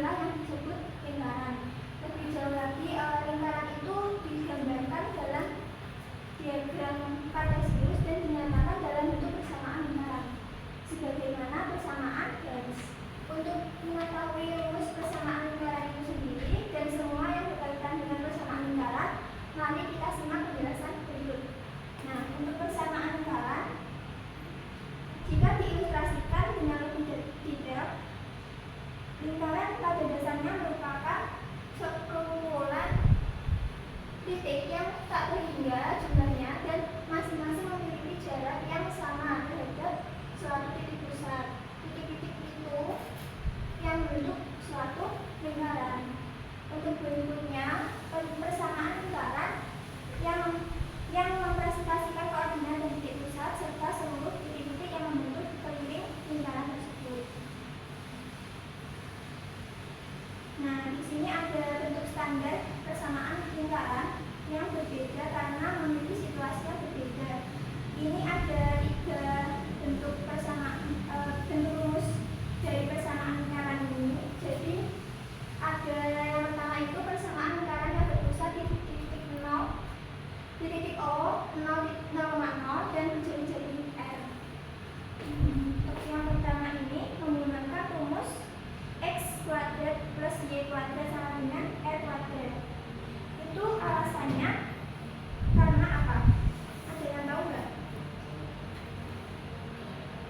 inilah yang disebut lingkaran. Lebih jauh lagi, lingkaran itu digambarkan dalam diagram Kartesius dan dinyatakan dalam bentuk persamaan lingkaran sebagaimana persamaan garis. Untuk mengetahui rumus persamaan lingkaran itu sendiri dan semua yang berkaitan dengan persamaan lingkaran, mari kita simak penjelasan berikut. Nah, untuk persamaan lingkaran, jika diilustrasikan dengan lebih detail, lingkaran pada dasarnya merupakan sekumpulan titik yang tak terhingga jumlahnya dan masing-masing memiliki jarak yang sama terhadap suatu titik pusat. Titik-titik itu yang membentuk suatu lingkaran. Untuk berikutnya, persamaan lingkaran yang mempresentasikan koordinat dan titik pusat serta seluruh titik-titik yang membentuk keliling lingkaran tersebut. Nah, di sini ada bentuk standar persamaan lingkaran yang berbeda karena memiliki situasi yang berbeda. Ini ada 3 bentuk persamaan, bentuk rumus dari persamaan lingkaran ini. Jadi ada yang pertama itu persamaan lingkaran yang berpusat di titik 0, di titik O, 0,0 dan jari-jari R. Untuk yang pertama ini menggunakan rumus X kuadrat plus Y kuadrat sama dengan R kuadrat. Itu alasannya karena apa? Ada yang tahu nggak?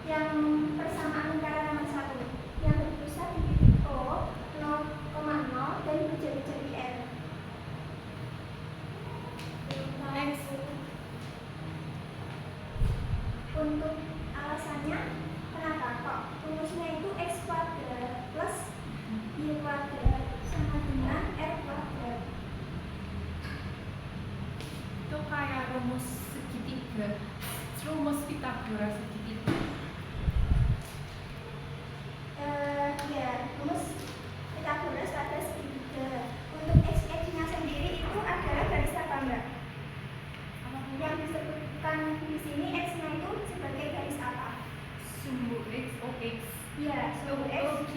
Yang persamaan lingkaran nomor 1 yang berpusat di titik O, 0,0 dan jari-jari R. Untuk alasannya kenapa kok rumusnya itu X kuadrat plus Y kuadrat sama dengan R kuadrat? Itu kayak rumus segitiga, rumus Pythagoras segitiga. Ya, rumus Pythagoras pada segitiga. Untuk x-nya sendiri itu adalah garis apa enggak? Yang disebutkan di sini x-nya itu sebagai garis apa? Sumbu X, OX. Ya, sumbu x.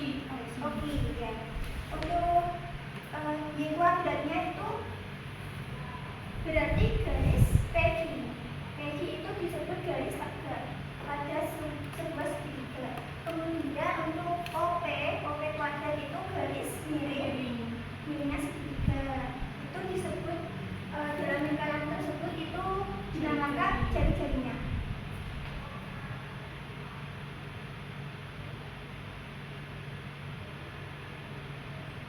Oke. Ya. Untuk y kuadratnya itu berarti garis PQ. PQ itu disebut garis tegak pada sebuah segitiga. Kemudian untuk OP kuadrat itu garis miringnya segitiga. Itu disebut dalam lingkaran tersebut itu dinamakan jari-jarinya.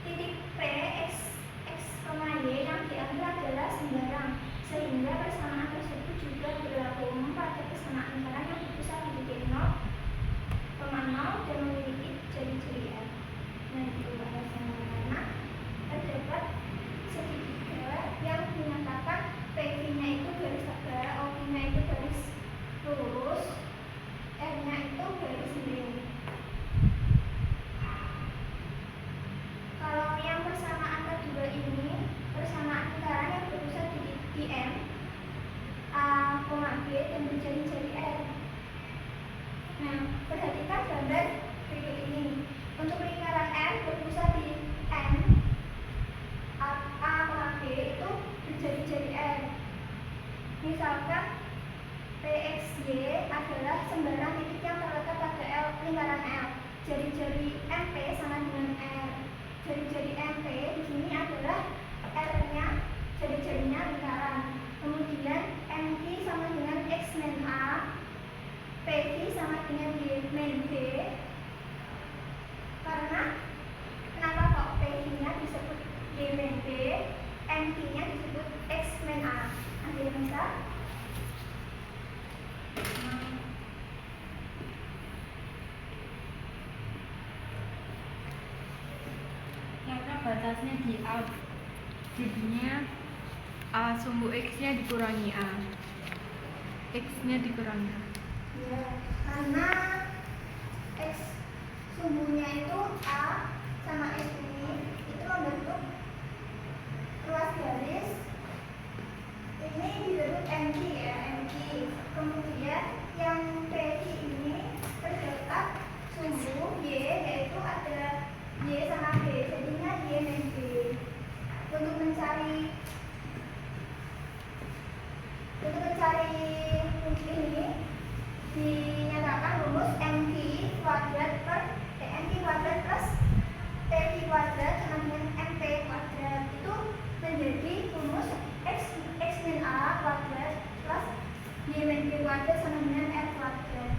Titik P X, Y yang diambil adalah sembarang, sehingga persamaan tersebut juga berlaku pada persamaan lingkaran yang berpusat di titik 0,0 dan memiliki jari-jari R. Nah, itu alasannya karena terdapat segitiga yang dinyatakan PQ-nya itu garis tegak, OQ-nya itu garis lurus, R-nya itu garis miring. Kalau yang persamaan kedua ini, persamaan lingkaran yang berpusat di M, A, B dan berjari-jari R. Nah, perhatikan gambar berikut ini. Untuk lingkaran M berpusat di M, A, B itu berjari-jari R. Misalkan PXY adalah sembarang titik yang terletak pada lingkaran L. Jari-jari MP sama dengan R. Jari-jari MP di sini adalah R-nya, jari-jarinya lingkaran. Kemudian MP sama dengan X min A, PQ sama dengan Y min B. Karena kenapa kok PQ-nya disebut Y min B, MP-nya disebut X min A? Ada yang bisa? Karena batasnya di A, jadinya A sumbu X-nya dikurangi A, X-nya dikurangi A. Ya, karena X sumbunya itu A sama X ini itu membentuk ruas garis. Ini disebut MQ ya, MQ. Kemudian yang PQ ini terdapat sumbu Y, yaitu ada Y sama B. Jadi dinyatakan rumus mv kuadrat plus pv kuadrat sama dengan mp kuadrat itu menjadi rumus x min a kuadrat plus y min b kuadrat sama dengan r kuadrat.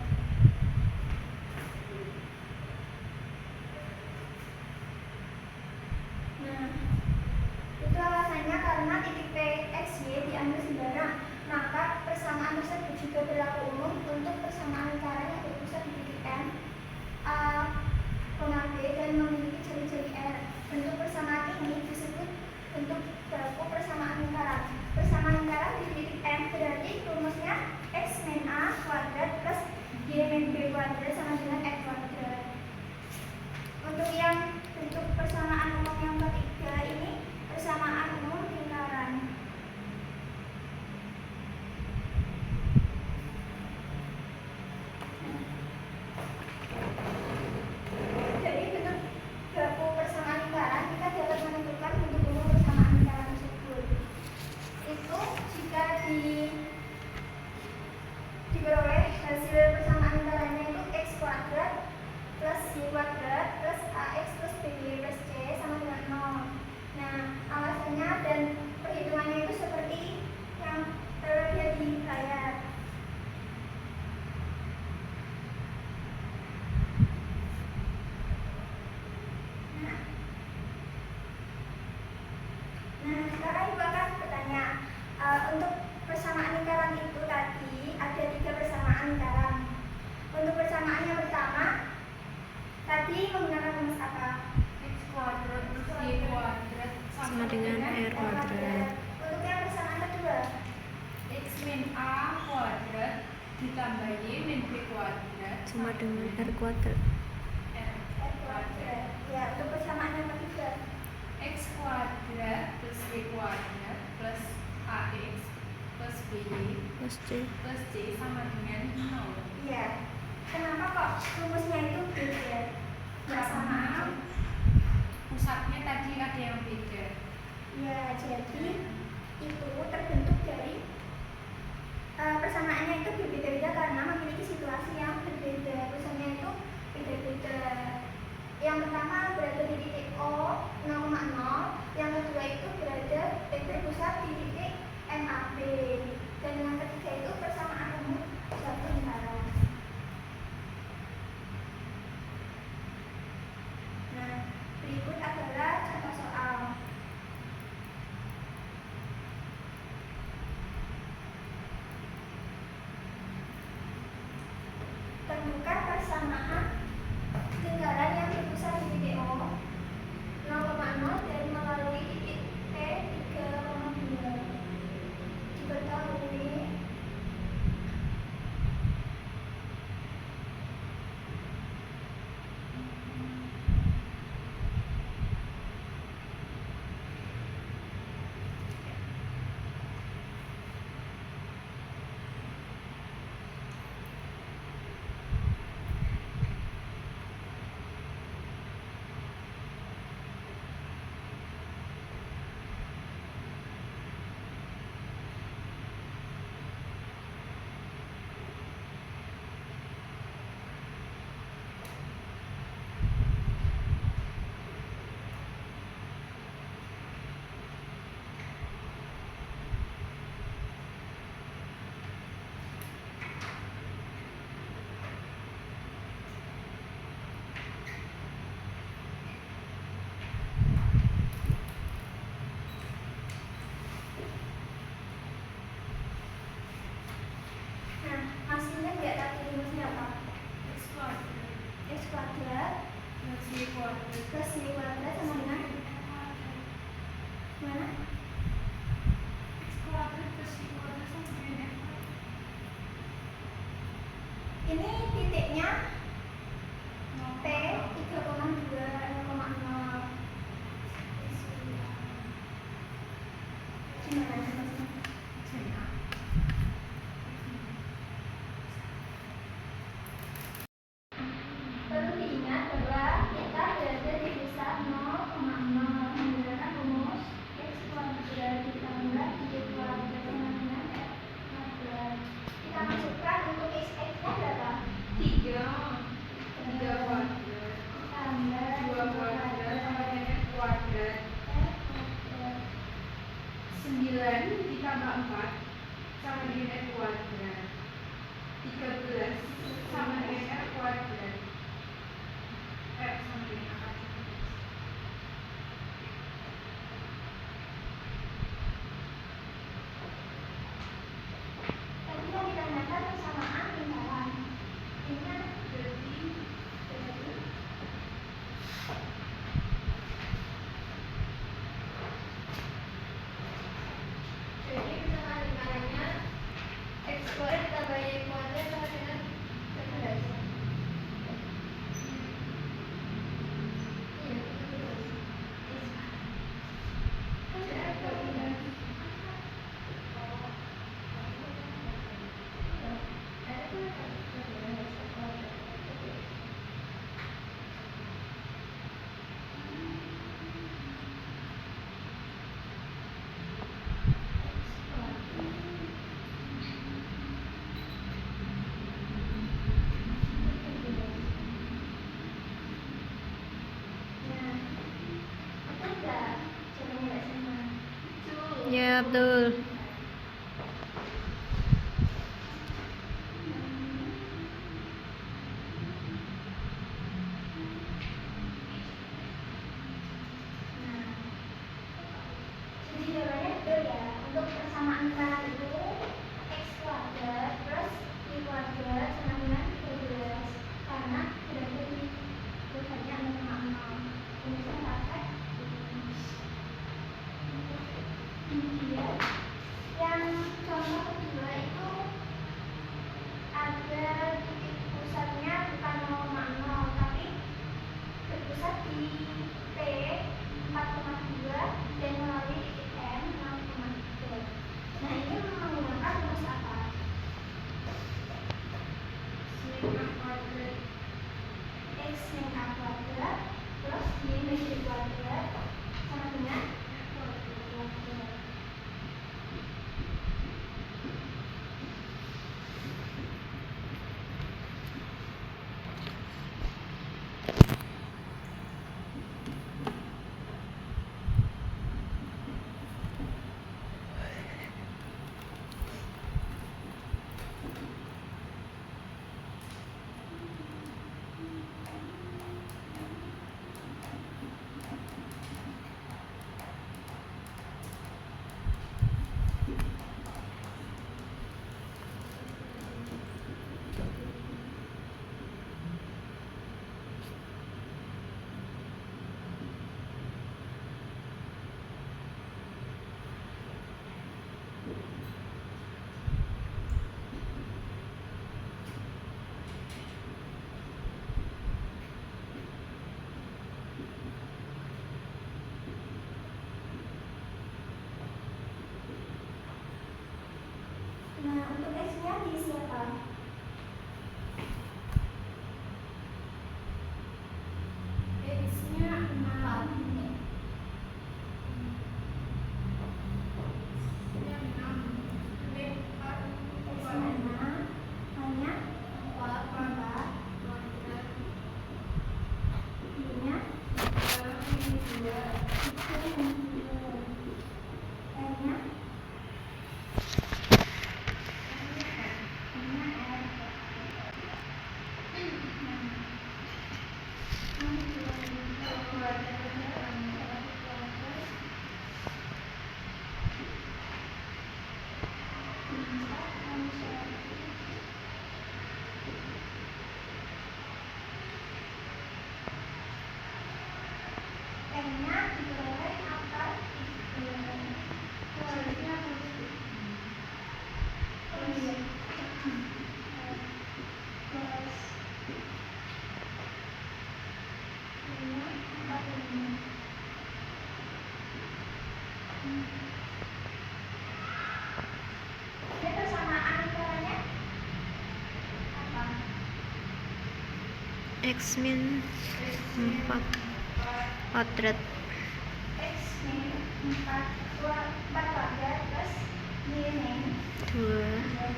Nah, itu alasannya karena titik P, X, Y diambil sembarang, maka persamaan tersebut juga berlaku umum untuk persamaan lingkaran yang berpusat di titik M, A, B dan memiliki jari-jari R. Bentuk persamaan ini disebut bentuk baku persamaan lingkaran. Persamaan lingkaran di titik M berarti rumusnya X min A kuadrat plus Y min B kuadrat sama dengan X kuadrat. Untuk yang bentuk persamaan umum yang ketiga ini persamaan umum lingkaran. Dari bentuk baku persamaan lingkaran kita dapat menentukan bentuk umum persamaan lingkaran tersebut. Itu jika diperoleh hasil persamaan lingkarannya itu x kuadrat plus y kuadrat plus ax plus b plus c sama dengan 0. Nah, alasannya dan perhitungannya itu seperti yang terlihat di layar. Nah, sekarang ibu akan bertanya, untuk persamaan lingkaran itu tadi ada 3 persamaan lingkaran. Untuk persamaan yang pertama tadi menggunakan rumus apa? X kuadrat plus Y kuadrat sama dengan R kuadrat. Untuk yang persamaan kedua, X min A kuadrat ditambah Y min B kuadrat sama dengan R kuadrat. R kuadrat. Ya, untuk persamaan yang ketiga, X kuadrat plus Y kuadrat plus AX plus BY Plus C. plus C sama dengan 0. ya. Kenapa kok rumusnya itu beda? Nggak sama aja. Pusatnya tadi ada yang beda. Ya, jadi itu terbentuk dari persamaannya itu berbeda-beda karena memiliki situasi yang berbeda. Pusatnya itu beda-beda. Yang pertama berada di titik O 0,0, yang kedua itu berada berpusat di titik MAB, dan yang ketiga itu persamaan umum suatu lingkaran. Nah, berikut adalah contoh soal. Tentukan persamaan lingkaran yang berpusat di titik O 0,0 dan melalui titik P 3,2. Diketahui hasilnya nggak tadi rumusnya apa? X kuadrat X kuadrat plus Y kuadrat plus Y kuadrat sama dengan mana? X kuadrat plus Y kuadrat sama dengan F. Ini titiknya P 3,2 0,0. Gimana maksudnya? Perlu diingat bahwa kita berada di pusat 0,0 menggunakan rumus X kuadrat tambah 4 sama dengan R kuadrat. 13 sama dengan R kuadrat. Sama dengan akar 13. Tadi yang ditanyakan persamaan lingkaran. Ingat Jadi persamaan lingkarannya x kuadrat ditambah y kuadrat sama dengan 13. Iya, 13. Ya, betul. Jadi jawabannya betul ya. Untuk persamaan lingkaran itu x kuadrat plus y kuadrat sama dengan 13. Karena berarti tulisannya 0,0. Tulisan pakai kemudian yang contoh kedua itu ada titik pusatnya bukan 0,0 tapi berpusat di P 4,2 dan melalui titik M 0,3. Nah ini menggunakan rumus apa? sin A kuadrat X min A kuadrat plus Y min Y kuadrat sama dengan kuadrat. Nah untuk X-nya diisi apa? X-nya 6. X-nya 6. Lempar X-nya 6 hanya 4 kuadrat. Y-nya ini 2. R-nya M-nya diperoleh akar 3. Kuadratnya plus Y-nya 45. Ini persamaan lingkarannya apa? X min 4 kuadrat X min 4 kuadrat plus Y min 2 kuadrat.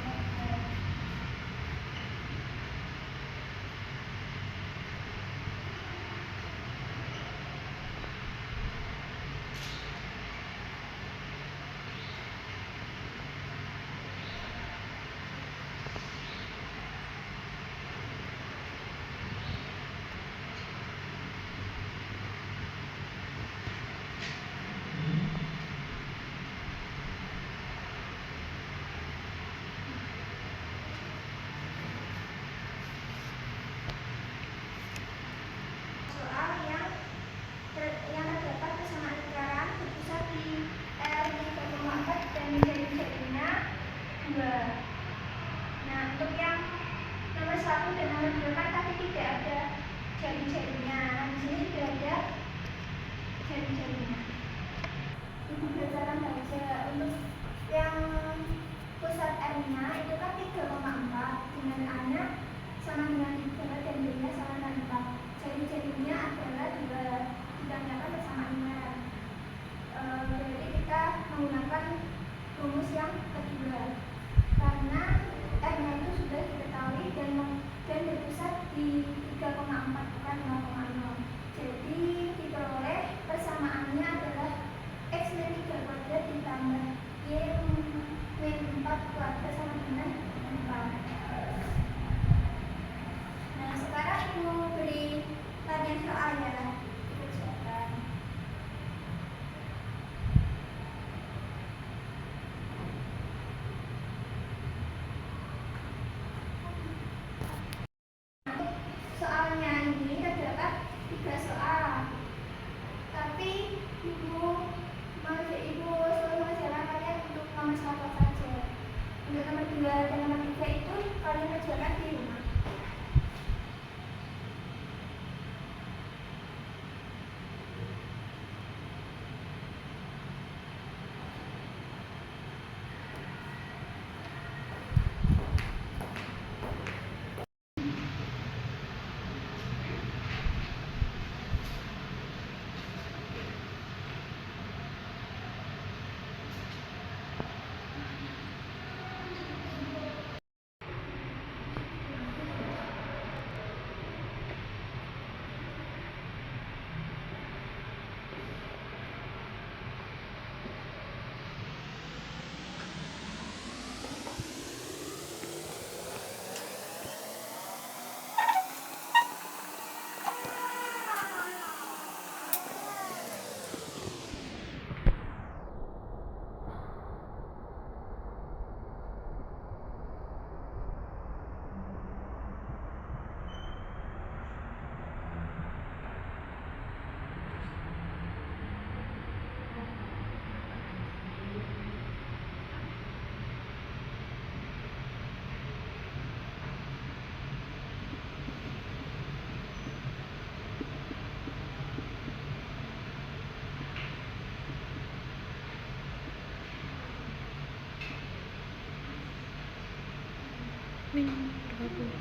min 20.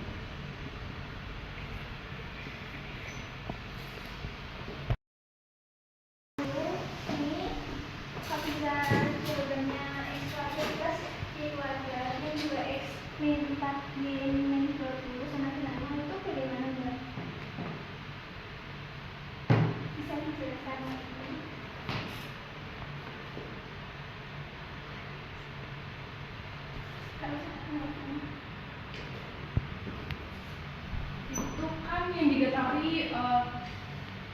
Ini apabila jawabannya x kuadrat plus y kuadrat min 2x min 4y min 20 sama dengan 0 itu bagaimana Mbak? Bisa dijelaskan lagi? Kalau saya Itu kan yang diketahui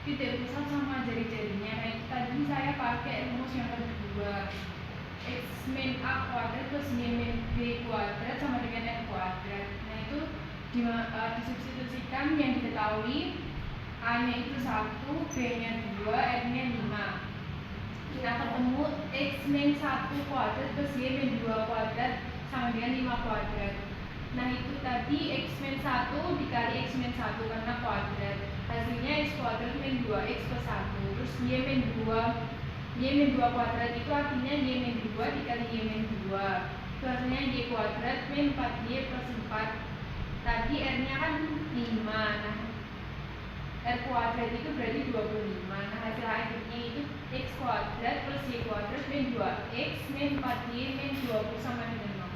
titik pusat sama jari-jarinya. Nah, itu tadi saya pakai rumus yang kedua, x min a kuadrat plus y min b kuadrat sama dengan n kuadrat. Nah, itu disubstitusikan yang diketahui, a nya itu 1, b nya 2, n nya 5. Kita ketemu x min 1 kuadrat plus y min 2 kuadrat sama dengan 5 kuadrat. Nah, itu tadi x min 1 dikali x min 1 karena kuadrat, hasilnya x kuadrat min 2x plus 1. Terus y min 2 kuadrat itu artinya y min 2 dikali y min 2, itu hasilnya y kuadrat min 4y plus 4. Tadi r nya kan 5, nah r kuadrat itu berarti 25. Nah, hasil akhirnya itu x kuadrat plus y kuadrat min 2x min 4y min 20 sama dengan 0.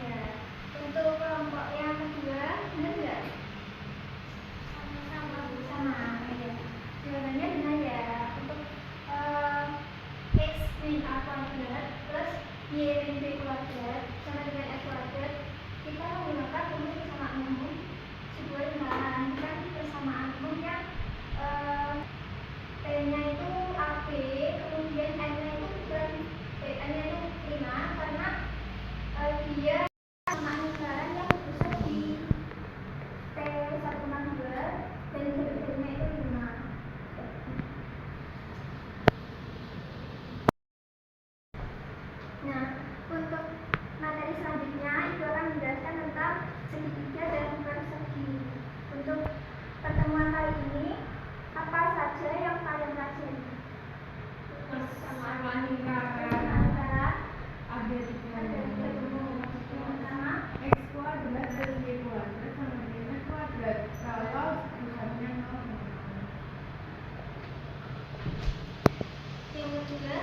Iya. Untuk kelompok yang kedua, benar nggak? Sama. Ya. Jawabannya benar ya. Untuk x min a kuadrat plus y min b kuadrat sama dengan x kuadrat, kita menggunakan rumus persamaan umum sebuah lingkaran. Kan persamaan umum yang p-nya itu AB, kemudian n-nya itu bukan n-nya itu 5 karena dia persamaan lingkaran yang berpusat di T1,2 dan sebetulnya itu 5. Nah, untuk materi selanjutnya itu akan menjelaskan tentang segitiga dan persegi. Untuk pertemuan kali ini, apa saja yang kalian pelajari? Persamaan lingkaran Antara ada tiga yang pertama x kuadrat plus y kuadrat sama dengan n kuadrat kalau pusatnya 0. yang kedua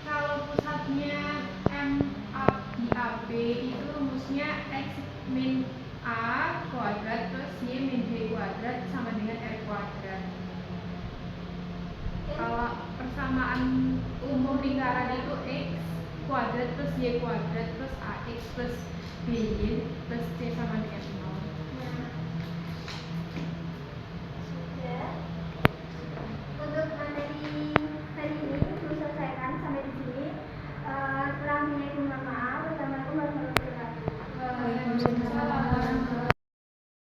Kalau pusatnya di AB itu rumusnya x min a kuadrat plus y min b kuadrat sama dengan r kuadrat. Kalau persamaan umum lingkaran itu x kuadrat plus y kuadrat plus ax plus by plus c sama dengan 5.